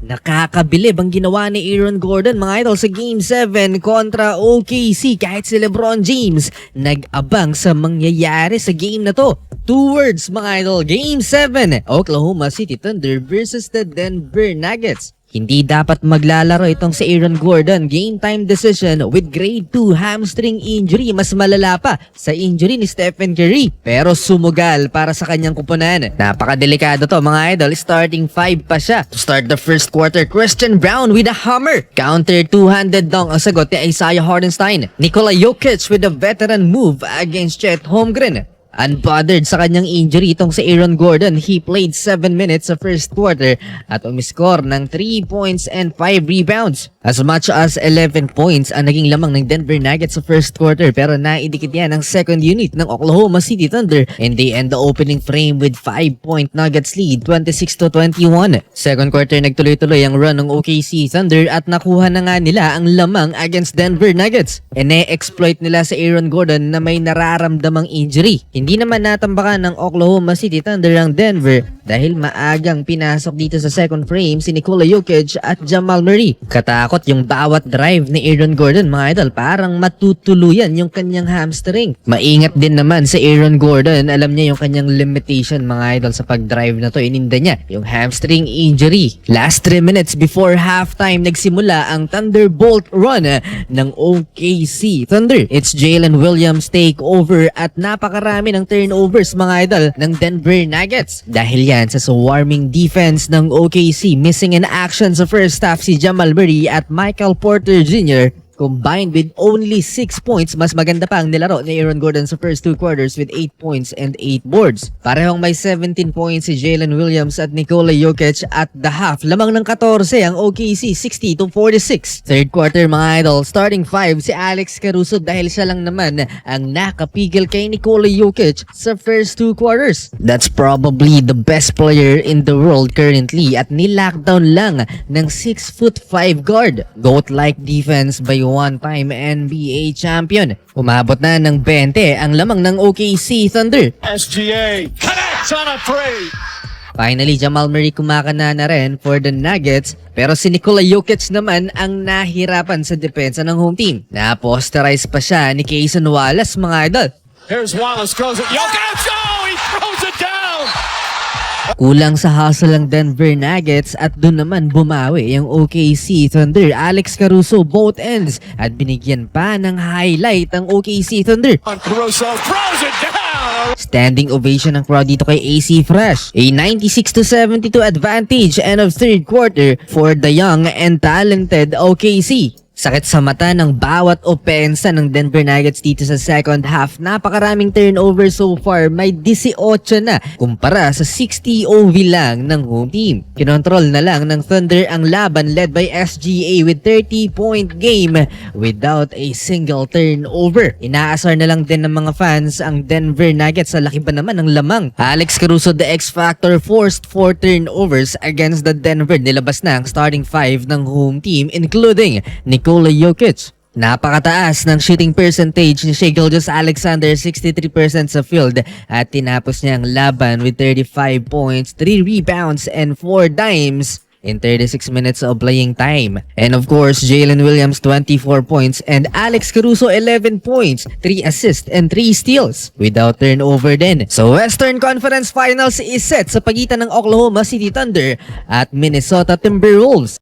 Nakakabilib ang ginawa ni Aaron Gordon mga idol sa Game 7 kontra OKC kahit si LeBron James nag-abang sa mangyayari sa game na to. 2 words mga idol, Game 7, Oklahoma City Thunder versus the Denver Nuggets. Hindi dapat maglalaro itong si Aaron Gordon. Game time decision with grade 2 hamstring injury. Mas malala pa sa injury ni Stephen Curry. Pero sumugal para sa kanyang kupunan. Napakadelikado to mga idol. Starting 5 pa siya. To start the first quarter, Christian Brown with a hammer. Counter 200 dunk ang sagot ni Isaiah Hartenstein. Nikola Jokic with a veteran move against Chet Holmgren. Unbothered sa kanyang injury itong si Aaron Gordon. He played 7 minutes sa first quarter at umiscore ng 3 points and 5 rebounds. As much as 11 points ang naging lamang ng Denver Nuggets sa first quarter pero naidikit yan ang second unit ng Oklahoma City Thunder and they end the opening frame with 5-point Nuggets lead 26-21. Second quarter nagtuloy-tuloy ang run ng OKC Thunder at nakuha na nga nila ang lamang against Denver Nuggets. Ine-exploit nila sa Aaron Gordon na may nararamdamang injury. Hindi naman natambakan ng Oklahoma City Thunder ang Denver dahil maagang pinasok dito sa second frame si Nikola Jokic at Jamal Murray. Katakot yung bawat drive ni Aaron Gordon mga idol, parang matutuluyan yung kanyang hamstring. Maingat din naman si Aaron Gordon, alam niya yung kanyang limitation mga idol sa pag-drive na to, ininda niya yung hamstring injury. Last 3 minutes before halftime nagsimula ang Thunderbolt run ng OKC Thunder. It's Jalen Williams takeover at napakarami ng turnovers mga idol ng Denver Nuggets. Dahil yan sa swarming defense ng OKC, missing in action sa first half si Jamal Murray at Michael Porter Jr. Combined with only 6 points, mas maganda pa ang nilaro ni Aaron Gordon sa first 2 quarters with 8 points and 8 boards. Parehong may 17 points si Jalen Williams at Nikola Jokic at the half. Lamang ng 14 ang OKC, 60-46. Third quarter mga idol, starting 5 si Alex Caruso dahil siya lang naman ang nakapigil kay Nikola Jokic sa first 2 quarters. That's probably the best player in the world currently at nilockdown lang ng 6'5" guard. GOAT-like defense by one-time NBA champion. Umabot na ng 20 ang lamang ng OKC Thunder. SGA connects on a 3. Finally, Jamal Murray kumakana na rin for the Nuggets pero si Nikola Jokic naman ang nahirapan sa depensa ng home team. Na-posterize pa siya ni Cason Wallace mga idol. Here's Wallace, goes it. Jokic! Oh, he throws it down! Kulang sa hustle ng Denver Nuggets at doon naman bumawi yung OKC Thunder. Alex Caruso both ends at binigyan pa ng highlight ang OKC Thunder. Caruso throws it down! Standing ovation ng crowd dito kay AC Fresh. A 96-72 advantage end of third quarter for the young and talented OKC. Sakit sa mata ng bawat opensa ng Denver Nuggets dito sa second half. Napakaraming turnover so far. May 18 na kumpara sa 60 OV lang ng home team. Kinontrol na lang ng Thunder ang laban led by SGA with 30-point game without a single turnover. Inaasar na lang din ng mga fans ang Denver Nuggets sa laki pa naman ng lamang. Alex Caruso, the X-Factor, forced 4 turnovers against the Denver. Nilabas na ang starting 5 ng home team including Nikola Jokic. Napakataas ng shooting percentage ni Shai Gilgeous-Alexander, 63% sa field at tinapos niya ang laban with 35 points, 3 rebounds and 4 dimes in 36 minutes of playing time. And of course, Jalen Williams 24 points and Alex Caruso 11 points, 3 assists and 3 steals without turnover din. So Western Conference Finals is set sa pagitan ng Oklahoma City Thunder at Minnesota Timberwolves.